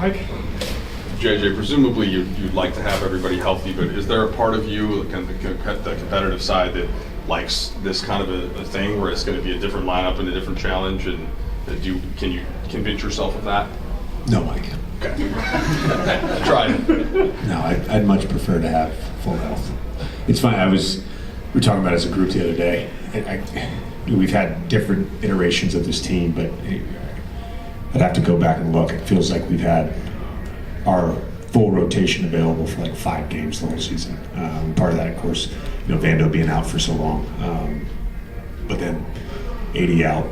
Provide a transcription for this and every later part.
Mike? JJ, presumably you'd like to have everybody healthy, but is there a part of you, the competitive side, that likes this kind of a thing where it's going to be a different lineup and a different challenge, and can you convince yourself of that? No, Mike. Okay. Tried it. No, I'd much prefer to have full health. It's funny, we were talking about it as a group the other day. We've had different iterations of this team, but I'd have to go back and look. It feels like we've had our full rotation available for like 5 games the whole season. Part of that, of course, Vando being out for so long. But then 80 out,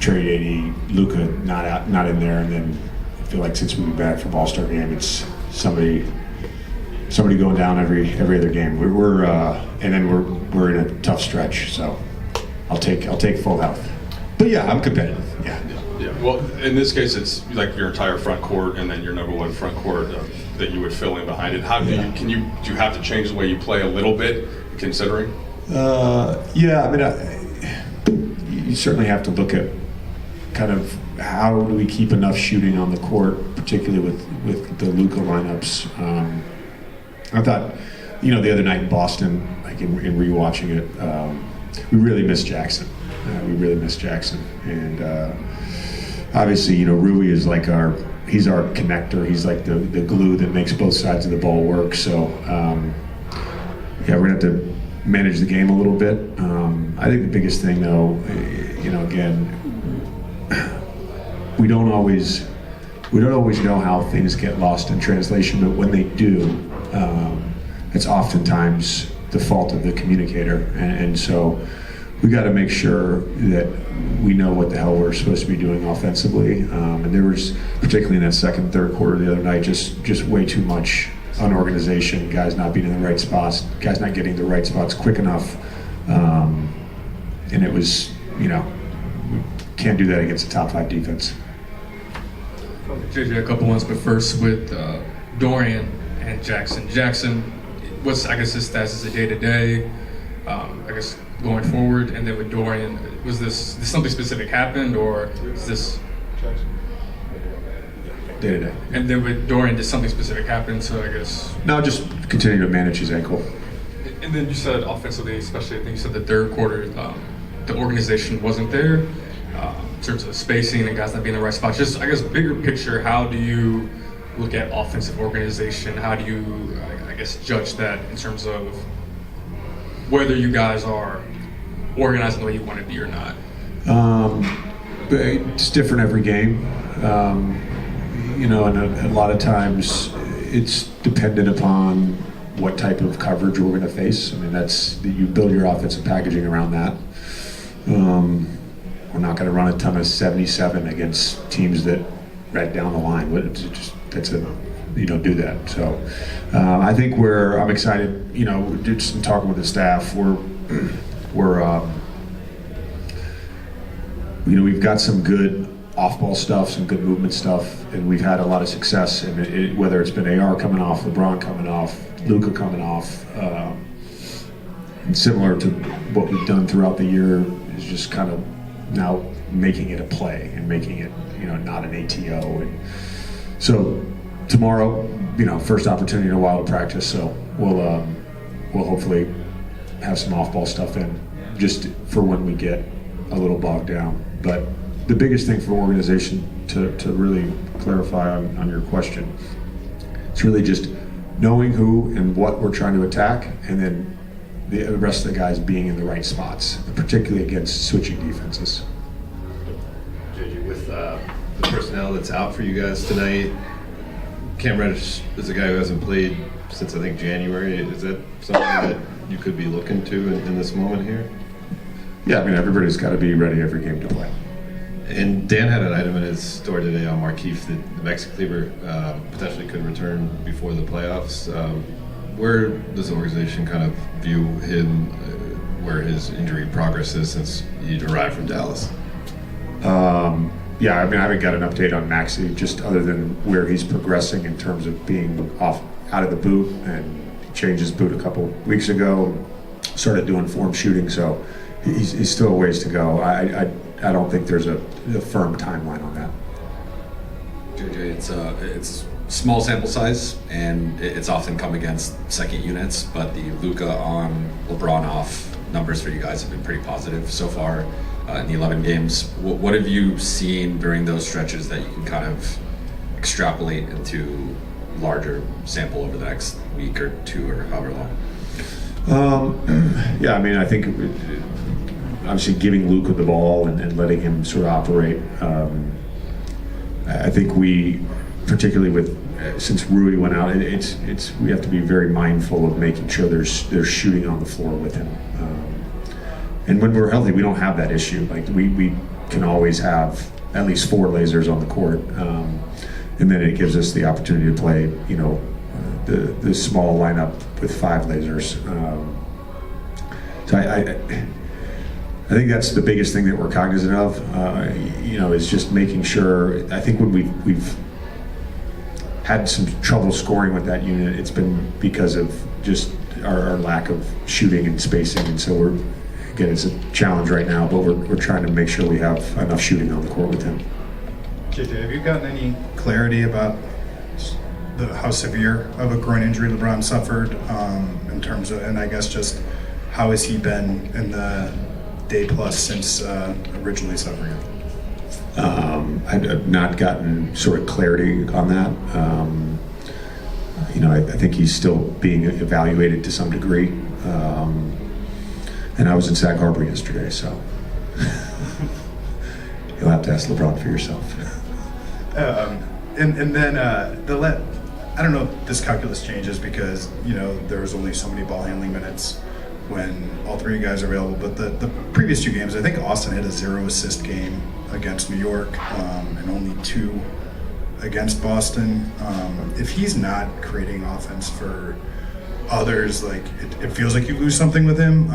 trade 80, Luka not in there, and then I feel like since we've been back from All-Star game, it's somebody going down every other game. And then we're in a tough stretch, so I'll take full health. But yeah, I'm competitive. Yeah. Well, in this case, it's like your entire front court and then your number one front court that you would fill in behind it. How do you have to change the way you play a little bit, considering? Yeah, you certainly have to look at kind of how do we keep enough shooting on the court, particularly with the Luka lineups. I thought, the other night in Boston, like in rewatching it, we really missed Jaxson. And obviously, Rui is like he's our connector. He's like the glue that makes both sides of the ball work. So, we're gonna have to manage the game a little bit. I think the biggest thing, though, again, we don't always know how things get lost in translation, but when they do, it's oftentimes the fault of the communicator, and so we got to make sure that we know what the hell we're supposed to be doing offensively. And there was, particularly in that second, third quarter the other night, just way too much unorganization, guys not being in the right spots, guys not getting the right spots quick enough. And it was, we can't do that against a top 5 defense. JJ, a couple ones, but first with Dorian and Jaxson. Jaxson, what's, I guess, his stats as a day-to-day, going forward, and then with Dorian, did something specific happened, or is this day-to-day? And then with Dorian, did something specific happen? So I guess no, just continue to manage his ankle. And then you said offensively, especially, I think you said the third quarter, the organization wasn't there in terms of spacing and guys not being in the right spot. Just, I guess, bigger picture, how do you look at offensive organization? How do you, I guess, judge that in terms of whether you guys are organizing the way you want to be or not? It's different every game. And a lot of times it's dependent upon what type of coverage we're going to face. You build your offensive packaging around that. We're not going to run a ton of 77 against teams that red down the line. You don't do that. So I think I'm excited. Just talking with the staff, we've got some good off-ball stuff, some good movement stuff, and we've had a lot of success. And whether it's been AR coming off, LeBron coming off, Luka coming off, and similar to what we've done throughout the year is just kind of now making it a play and making it, not an ATO. And so tomorrow, first opportunity in a while to practice, so we'll hopefully have some off-ball stuff in just for when we get a little bogged down. But the biggest thing for organization, to really clarify on your question, it's really just knowing who and what we're trying to attack, and then the rest of the guys being in the right spots, particularly against switching defenses. JJ, with the personnel that's out for you guys tonight, Cam Reddish is a guy who hasn't played since, I think, January. Is that something that you could be looking to in this moment here? Yeah, everybody's got to be ready every game to play. And Dan had an item in his story today on Markieff that the Mexican Cleaver potentially could return before the playoffs. Where does the organization kind of view him, where his injury progress is since he arrived from Dallas? Yeah, I haven't got an update on Maxey, just other than where he's progressing in terms of being out of the boot, and he changed his boot a couple weeks ago, started doing form shooting, so he's still a ways to go. I don't think there's a firm timeline on that. JJ, it's small sample size, and it's often come against second units, but the Luka on, LeBron off numbers for you guys have been pretty positive so far in the 11 games. What have you seen during those stretches that you can kind of extrapolate into larger sample over the next week or two or however long? Yeah, I mean, I think obviously giving Luka the ball and letting him sort of operate. I think we, particularly with since Rui went out, we have to be very mindful of making sure there's shooting on the floor with him. And when we're healthy, we don't have that issue. Like we can always have at least 4 lasers on the court, and then it gives us the opportunity to play, the small lineup with 5 lasers. So I think that's the biggest thing that we're cognizant of. Is just making sure. I think when we've had some trouble scoring with that unit, it's been because of just our lack of shooting and spacing, and so it's a challenge right now, but we're trying to make sure we have enough shooting on the court with him. JJ, have you gotten any clarity about how severe of a groin injury LeBron suffered in terms of, and I guess just how has he been in the day plus since originally suffering it? I've not gotten sort of clarity on that. I think he's still being evaluated to some degree. And I was in Sag Harbor yesterday, so you'll have to ask LeBron for yourself. And then I don't know if this calculus changes because there was only so many ball handling minutes when all 3 guys are available. But the previous 2 games, I think Austin had a 0 assist game against New York and only 2 against Boston. If he's not creating offense for others, like it feels like you lose something with him.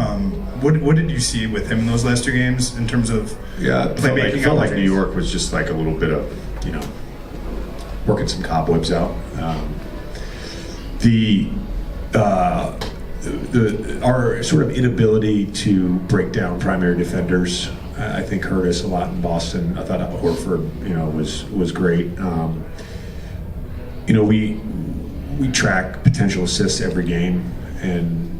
What did you see with him in those last 2 games in terms of playmaking? It felt like New York was just like a little bit of working some cobwebs out. Our sort of inability to break down primary defenders, I think, hurt us a lot in Boston. I thought Horford, was great. We track potential assists every game, and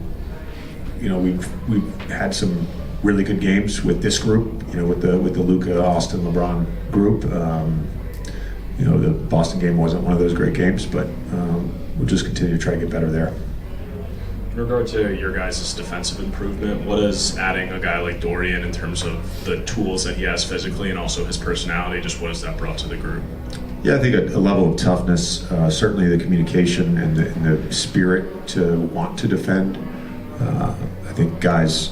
we've had some really good games with this group. With the Luka, Austin, LeBron group. The Boston game wasn't one of those great games, but we'll just continue to try to get better there. In regard to your guys' defensive improvement, what is adding a guy like Dorian in terms of the tools that he has physically and also his personality, just what has that brought to the group? Yeah, I think a level of toughness, certainly the communication and the spirit to want to defend. I think guys,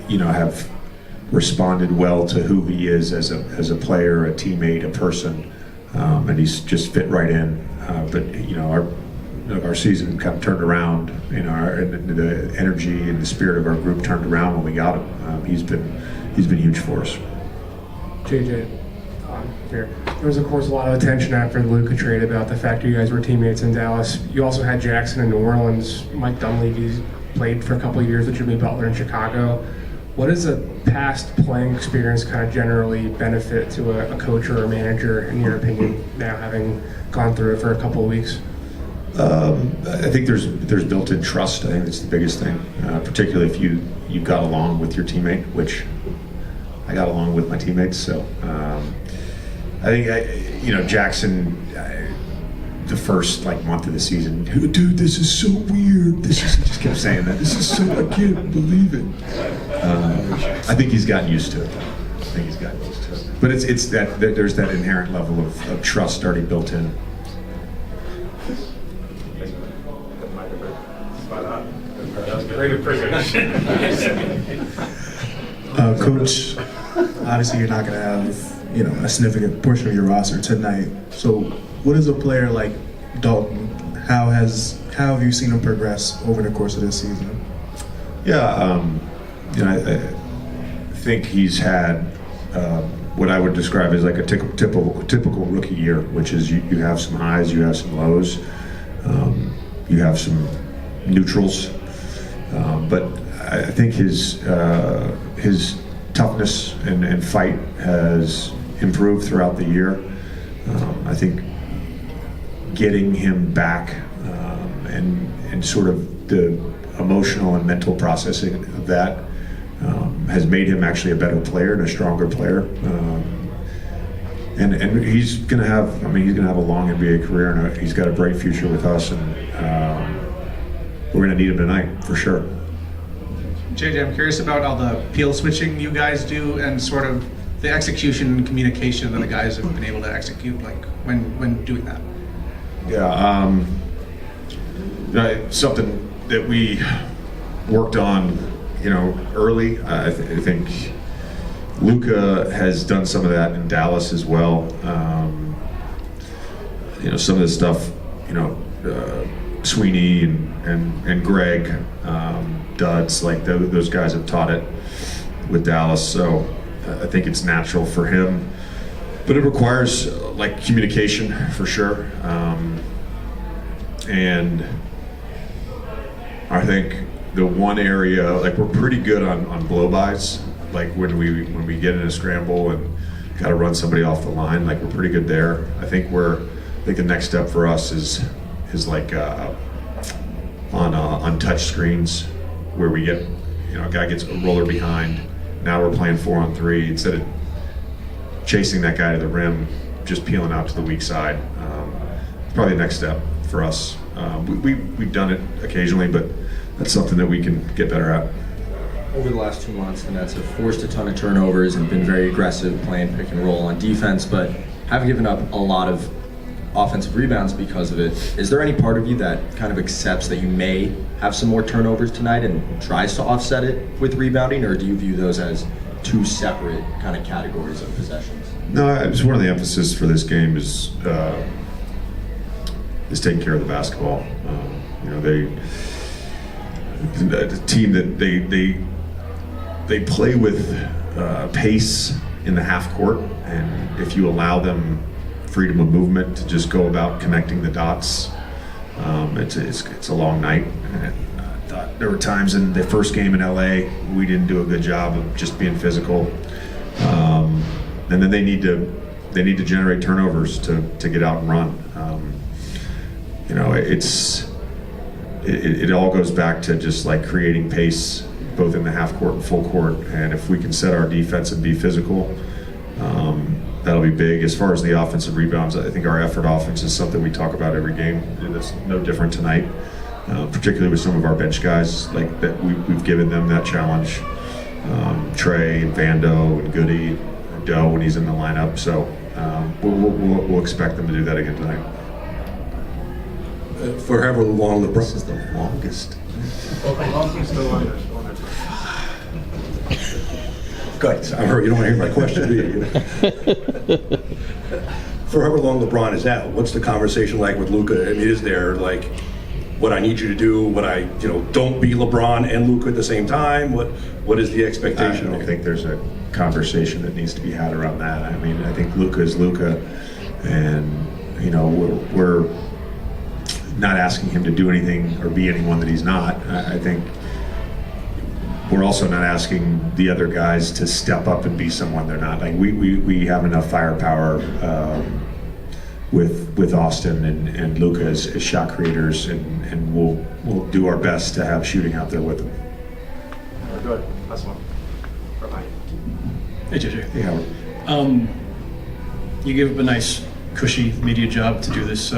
have responded well to who he is as a player, a teammate, a person, and he's just fit right in. But our season kind of turned around. The energy and the spirit of our group turned around when we got him. He's been huge for us. JJ, here. There was, of course, a lot of attention after the Luka trade about the fact you guys were teammates in Dallas. You also had Jaxson in New Orleans. Mike Dunleavy's played for a couple of years with Jimmy Butler in Chicago. What does a past playing experience kind of generally benefit to a coach or a manager, in your opinion, now having gone through it for a couple of weeks? I think there's built-in trust. I think that's the biggest thing, particularly if you got along with your teammate, which I got along with my teammates. So I think Jaxson, the first month of the season, dude, this is so weird. He just kept saying that. This is so, I can't believe it. I think he's gotten used to it. But it's that there's that inherent level of trust already built in. Coach, obviously you're not going to have a significant portion of your roster tonight. So what is a player like Dalton? How have you seen him progress over the course of this season? Yeah, I think he's had what I would describe as like a typical rookie year, which is you have some highs, you have some lows, you have some neutrals, but I think his toughness and fight has improved throughout the year. I think getting him back and sort of the emotional and mental processing of that has made him actually a better player and a stronger player. And he's going to have, he's going to have a long NBA career, and he's got a bright future with us, and we're going to need him tonight for sure. JJ, I'm curious about all the peel switching you guys do and sort of the execution and communication that the guys have been able to execute, like when doing that. Yeah, something that we worked on, early. I think Luka has done some of that in Dallas as well. Some of the stuff, Sweeney and Greg, Duds, like those guys have taught it with Dallas. So I think it's natural for him, but it requires communication for sure. And I think the one area, we're pretty good on blow-bys. When we get in a scramble and got to run somebody off the line, we're pretty good there. I think the next step for us is on touch screens, where we get, a guy gets a roller behind. Now we're playing 4-on-3 instead of chasing that guy to the rim, just peeling out to the weak side. It's probably the next step for us. We've done it occasionally, but that's something that we can get better at. Over the last 2 months, the Nets have forced a ton of turnovers and been very aggressive playing pick and roll on defense, but have given up a lot of offensive rebounds because of it. Is there any part of you that kind of accepts that you may have some more turnovers tonight and tries to offset it with rebounding, or do you view those as two separate kind of categories of possessions? No, it's one of the emphasis for this game is taking care of the basketball. The team that they play with pace in the half court, and if you allow them freedom of movement to just go about connecting the dots, it's a long night. And I thought there were times in the first game in LA we didn't do a good job of just being physical, and then they need to generate turnovers to get out and run. It all goes back to just creating pace both in the half court and full court, and if we can set our defense and be physical, that'll be big. As far as the offensive rebounds, I think our effort offense is something we talk about every game. That's no different tonight, particularly with some of our bench guys that we've given them that challenge. Trey, Vando, and Goody, and Doe when he's in the lineup. So we'll expect them to do that again tonight. For however long LeBron. This is the longest. Good. I'm hurt. You don't want to hear my question, do you? For however long LeBron is out, what's the conversation like with Luka? Is there what I need you to do? What don't be LeBron and Luka at the same time? What is the expectation? I don't think there's a conversation that needs to be had around that. I think Luka is Luka, and we're not asking him to do anything or be anyone that he's not. I think we're also not asking the other guys to step up and be someone they're not. We have enough firepower with Austin and Luka as shot creators, and we'll do our best to have shooting out there with them. Good. Last one. Bye-bye. Hey, JJ. Hey, Howard. You gave up a nice, cushy media job to do this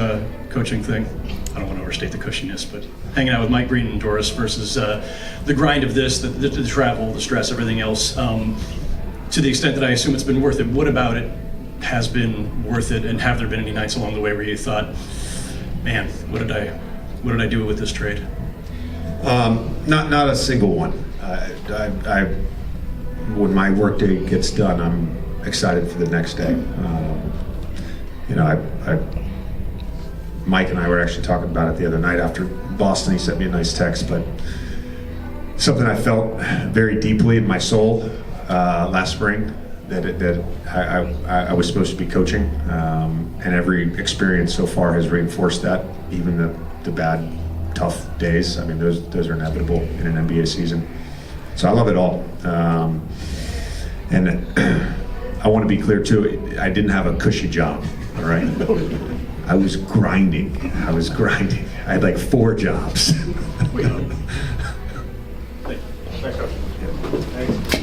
coaching thing. I don't want to overstate the cushiness, but hanging out with Mike Breen and Doris versus the grind of this, the travel, the stress, everything else. To the extent that I assume it's been worth it, what about it has been worth it? And have there been any nights along the way where you thought, man, what did I do with this trade? Not a single one. When my workday gets done, I'm excited for the next day. Mike and I were actually talking about it the other night after Boston. He sent me a nice text, but something I felt very deeply in my soul last spring, that I was supposed to be coaching, and every experience so far has reinforced that. Even the bad, tough days. Those are inevitable in an NBA season. So I love it all, and I want to be clear too. I didn't have a cushy job. All right. I was grinding. I had like 4 jobs. Thanks, Coach. Thanks.